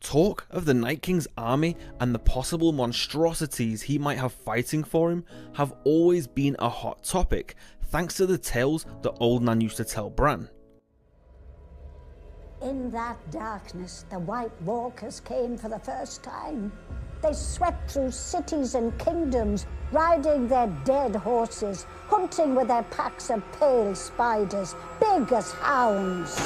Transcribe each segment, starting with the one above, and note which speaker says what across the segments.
Speaker 1: Talk of the Night King's army and the possible monstrosities he might have fighting for him have always been a hot topic, thanks to the tales that Old Nan used to tell Bran.
Speaker 2: In that darkness, the White Walkers came for the first time. They swept through cities and kingdoms, riding their dead horses, hunting with their packs of pale spiders, big as hounds.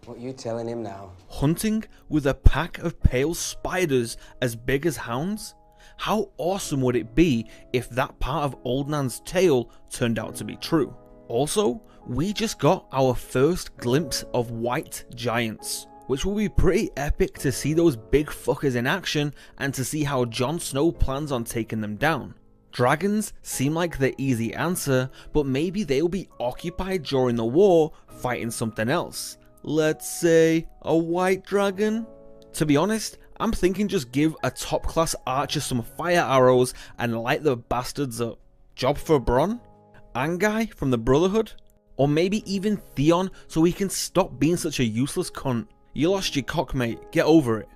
Speaker 3: What are you telling him now?
Speaker 1: Hunting with a pack of pale spiders as big as hounds? How awesome would it be if that part of Old Nan's tale turned out to be true? Also, we just got our first glimpse of white giants, which will be pretty epic to see those big fuckers in action and to see how Jon Snow plans on taking them down. Dragons seem like the easy answer, but maybe they'll be occupied during the war fighting something else. Let's say a white dragon? To be honest, I'm thinking just give a top class archer some fire arrows and light the bastards up. Job for Bronn? Anguy from the Brotherhood? Or maybe even Theon so he can stop being such a useless cunt. You lost your cock, mate, get over it.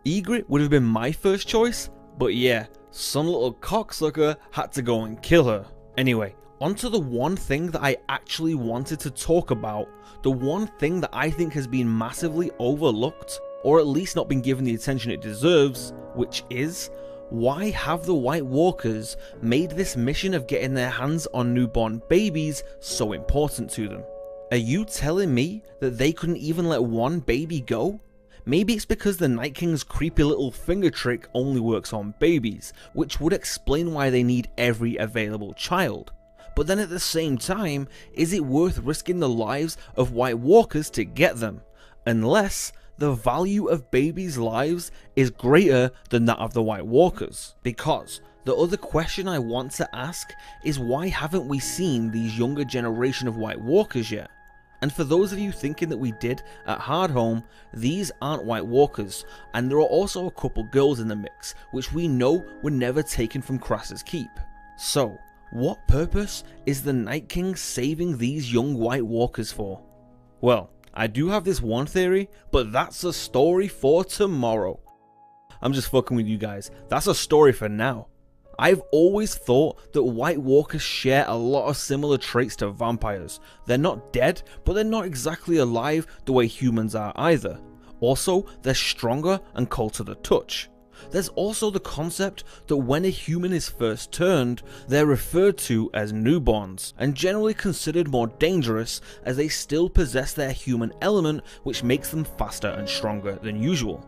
Speaker 1: Ygritte would have been my first choice, but yeah, some little cocksucker had to go and kill her. Anyway, onto the one thing that I actually wanted to talk about, the one thing that I think has been massively overlooked, or at least not been given the attention it deserves, which is, why have the White Walkers made this mission of getting their hands on newborn babies so important to them? Are you telling me that they couldn't even let one baby go? Maybe it's because the Night King's creepy little finger trick only works on babies, which would explain why they need every available child. But then at the same time, is it worth risking the lives of White Walkers to get them? Unless the value of babies' lives is greater than that of the White Walkers. Because the other question I want to ask is, why haven't we seen these younger generation of White Walkers yet? And for those of you thinking that we did at Hardhome, these aren't White Walkers, and there are also a couple girls in the mix, which we know were never taken from Crass's Keep. So, what purpose is the Night King saving these young White Walkers for? Well, I do have this one theory, but that's a story for tomorrow. I'm just fucking with you guys, that's a story for now. I've always thought that White Walkers share a lot of similar traits to vampires. They're not dead, but they're not exactly alive the way humans are either. Also, they're stronger and cold to the touch. There's also the concept that when a human is first turned, they're referred to as newborns, and generally considered more dangerous as they still possess their human element, which makes them faster and stronger than usual.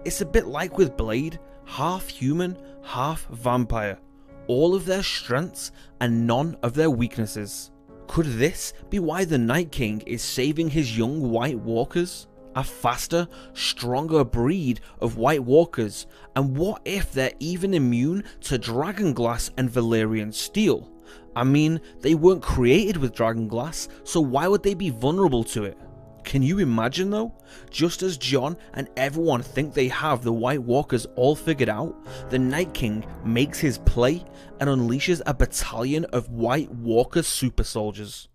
Speaker 1: It's a bit like with Blade, half human, half vampire, all of their strengths and none of their weaknesses. Could this be why the Night King is saving his young White Walkers? A faster, stronger breed of White Walkers, and what if they're even immune to Dragonglass and Valyrian steel? I mean, they weren't created with Dragonglass, so why would they be vulnerable to it? Can you imagine though? Just as Jon and everyone think they have the White Walkers all figured out, the Night King makes his play and unleashes a battalion of White Walker super soldiers.